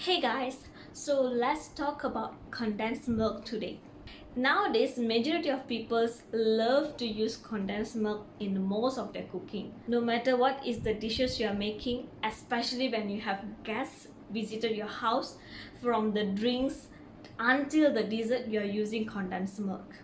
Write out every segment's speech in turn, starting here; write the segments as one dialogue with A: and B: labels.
A: Hey guys, so let's talk about condensed milk today. Nowadays, majority of people love to use condensed milk in most of their cooking. No matter what is the dishes you are making, especially when you have guests visited your house, from the drinks until the dessert, you are using condensed milk.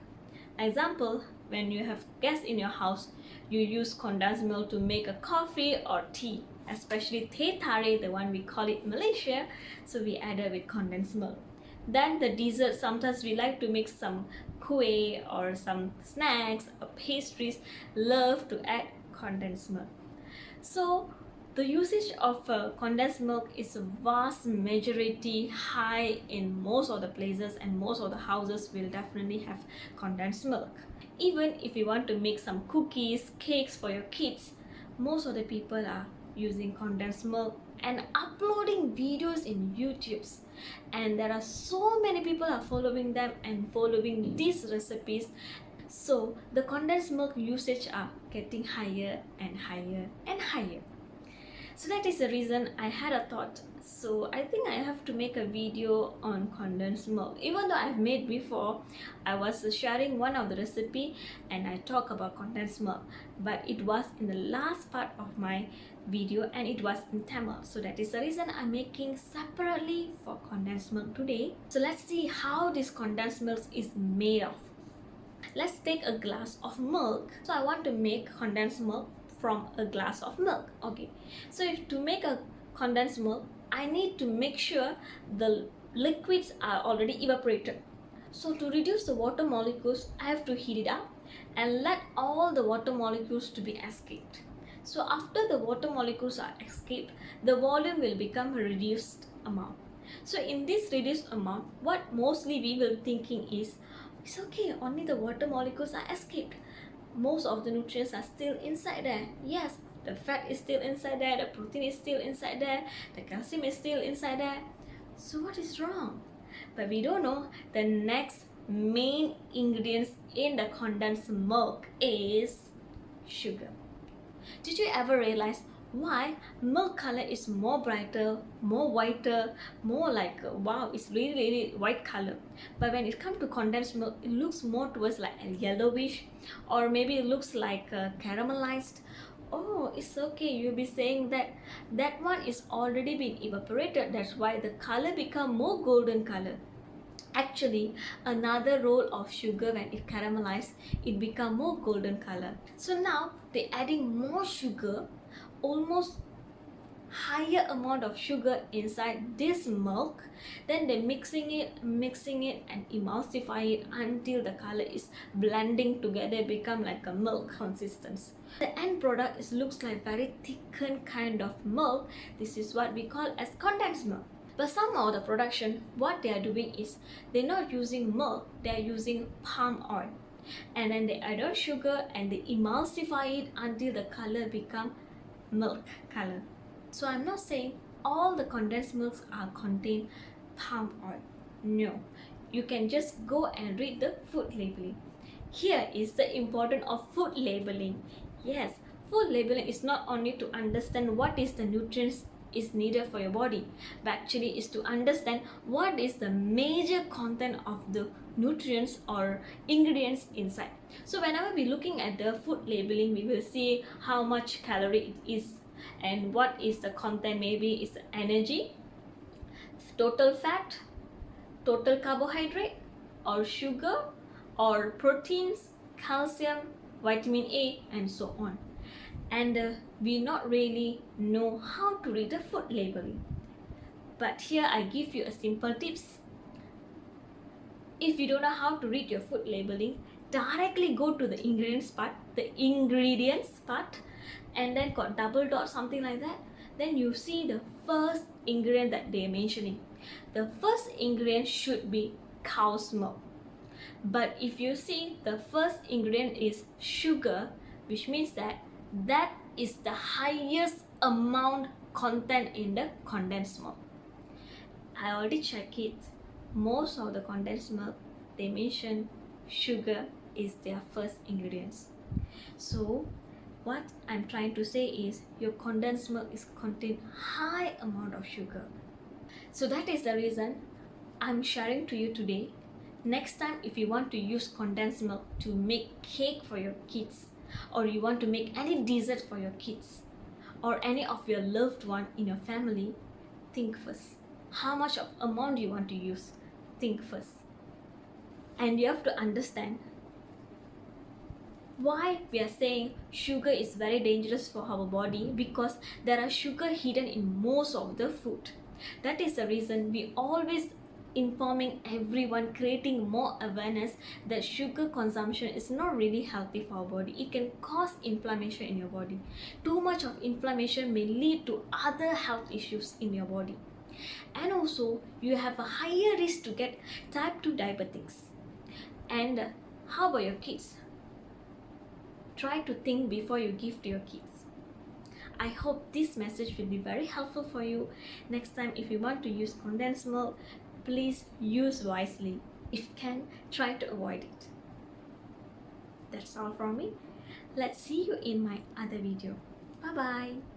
A: Example, when you have guests in your house, you use condensed milk to make a coffee or tea, especially teh tarik, the one we call it Malaysia, so we add it with condensed milk. Then the dessert, sometimes we like to make some kueh or some snacks or pastries, love to add condensed milk. So the usage of condensed milk is a vast majority high in most of the places, and most of the houses will definitely have condensed milk. Even if you want to make some cookies, cakes for your kids, most of the people are using condensed milk and uploading videos in YouTube's, and there are so many people are following them and following these recipes. So the condensed milk usage are getting higher and higher and higher. So that is the reason I had a thought. So I think I have to make a video on condensed milk. Even though I've made before, I was sharing one of the recipe and I talk about condensed milk, but it was in the last part of my video and it was in Tamil. So that is the reason I'm making separately for condensed milk today. So let's see how this condensed milk is made of. Let's take a glass of milk. So I want to make condensed milk from a glass of milk. Okay, so if to make a condensed milk, I need to make sure the liquids are already evaporated. So to reduce the water molecules, I have to heat it up and let all the water molecules to be escaped. So after the water molecules are escaped, the volume will become a reduced amount. So in this reduced amount, what mostly we will thinking is, it's okay, only the water molecules are escaped. Most of the nutrients are still inside there. Yes, the fat is still inside there, the protein is still inside there, the calcium is still inside there. So what is wrong? But we don't know the next main ingredients in the condensed milk is sugar. Did you ever realize why milk color is more brighter, more whiter, more like wow, it's really white color, but when it comes to condensed milk, it looks more towards like a yellowish, or maybe it looks like caramelized. Oh, it's okay, you'll be saying that that one is already been evaporated, that's why the color become more golden color. Actually, another role of sugar, when it caramelized, it become more golden color. So now they're adding more sugar, almost higher amount of sugar inside this milk, then they're mixing it and emulsify it until the color is blending together, become like a milk consistency. The end product is looks like very thickened kind of milk. This is what we call as condensed milk. But some of the production, what they are doing is they're not using milk, they are using palm oil, and then they add on sugar and they emulsify it until the color become milk color. So I'm not saying all the condensed milks are contain palm oil. No, you can just go and read the food labeling. Here is the importance of food labeling. Yes, food labeling is not only to understand what is the nutrients is needed for your body, but actually is to understand what is the major content of the nutrients or ingredients inside. So whenever we looking at the food labeling, we will see how much calorie it is and what is the content. Maybe it's energy, total fat, total carbohydrate, or sugar, or proteins, calcium, vitamin A, and so on. And we not really know how to read the food labeling. But here I give you a simple tips. If you don't know how to read your food labeling, directly go to the ingredients part, and then got double dot, something like that. Then you see the first ingredient that they're mentioning. The first ingredient should be cow's milk. But if you see the first ingredient is sugar, which means that that is the highest amount content in the condensed milk. I already checked it. Most of the condensed milk, they mention sugar is their first ingredients. So what I'm trying to say is your condensed milk is contain high amount of sugar. So that is the reason I'm sharing to you today. Next time, if you want to use condensed milk to make cake for your kids, or you want to make any dessert for your kids, or any of your loved one in your family, think first. How much of amount you want to use? Think first. And you have to understand why we are saying sugar is very dangerous for our body, because there are sugar hidden in most of the food. That is the reason we always informing everyone, creating more awareness that sugar consumption is not really healthy for our body. It can cause inflammation in your body. Too much of inflammation may lead to other health issues in your body, and also you have a higher risk to get type 2 diabetics. And how about your kids? Try to think before you give to your kids. I hope this message will be very helpful for you. Next time, if you want to use condensed milk, please use wisely. If you can, try to avoid it. That's all from me. Let's see you in my other video. Bye bye.